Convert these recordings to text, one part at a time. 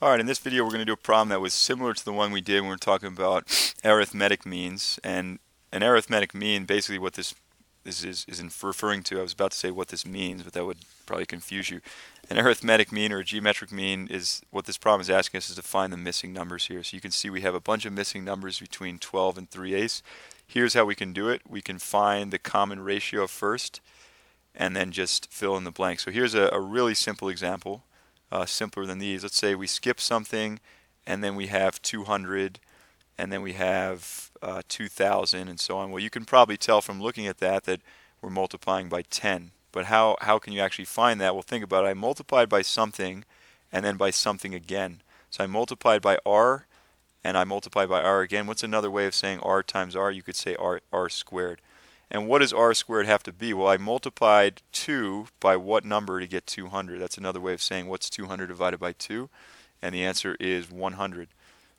Alright, in this video we're going to do a problem that was similar to the one we did when we were talking about arithmetic means. And an arithmetic mean, basically what this is referring to, I was about to say what this means, but that would probably confuse you. An arithmetic mean or a geometric mean is what this problem is asking us is to find the missing numbers here. So you can see we have a bunch of missing numbers between 12 and 3/8. Here's how we can do it. We can find the common ratio first and then just fill in the blank. So here's a really simple example. Simpler than these. Let's say we skip something and then we have 200 and then we have 2000 and so on. Well, you can probably tell from looking at that we're multiplying by 10. But how can you actually find that? Well, think about it. I multiplied by something and then by something again. So I multiplied by r and I multiplied by r again. What's another way of saying r times r? You could say r squared. And what does r squared have to be? Well, I multiplied 2 by what number to get 200? That's another way of saying what's 200 divided by 2? And the answer is 100.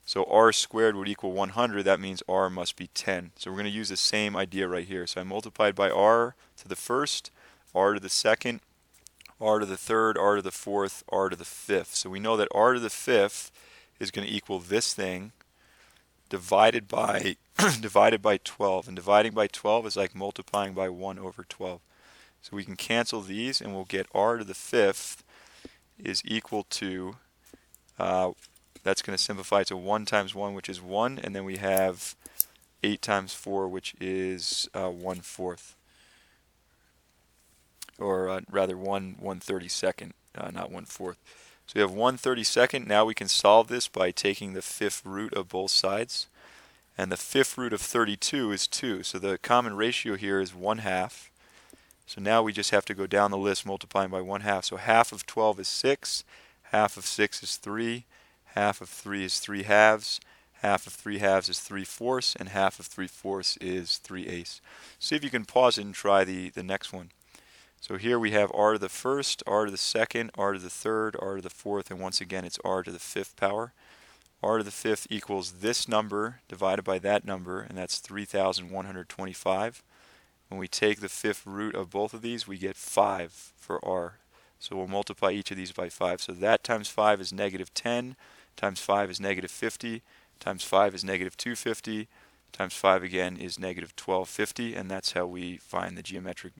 So r squared would equal 100. That means r must be 10. So we're going to use the same idea right here. So I multiplied by r to the first, r to the second, r to the third, r to the fourth, r to the fifth. So we know that r to the fifth is going to equal this thing divided by divided by 12, and dividing by 12 is like multiplying by 1 over 12. So we can cancel these and we'll get r to the fifth is equal to, that's going to simplify to 1 times 1, which is 1, and then we have 8 times 4, which is 1/4, or rather 1/32, not 1/4. So we have 1/32. Now we can solve this by taking the fifth root of both sides. And the fifth root of 32 is 2. So the common ratio here is 1/2. So now we just have to go down the list multiplying by 1/2. So half of 12 is 6. Half of 6 is 3. Half of 3 is 3/2. Half of 3/2 is 3/4. And half of 3/4 is 3/8. See if you can pause it and try the next one. So here we have r to the first, r to the second, r to the third, r to the fourth, and once again it's r to the fifth power. R to the fifth equals this number divided by that number, and that's 3,125. When we take the fifth root of both of these, we get 5 for r. So we'll multiply each of these by 5. So that times 5 is -10, times 5 is -50, times 5 is -250, times 5 again is -1250, and that's how we find the geometric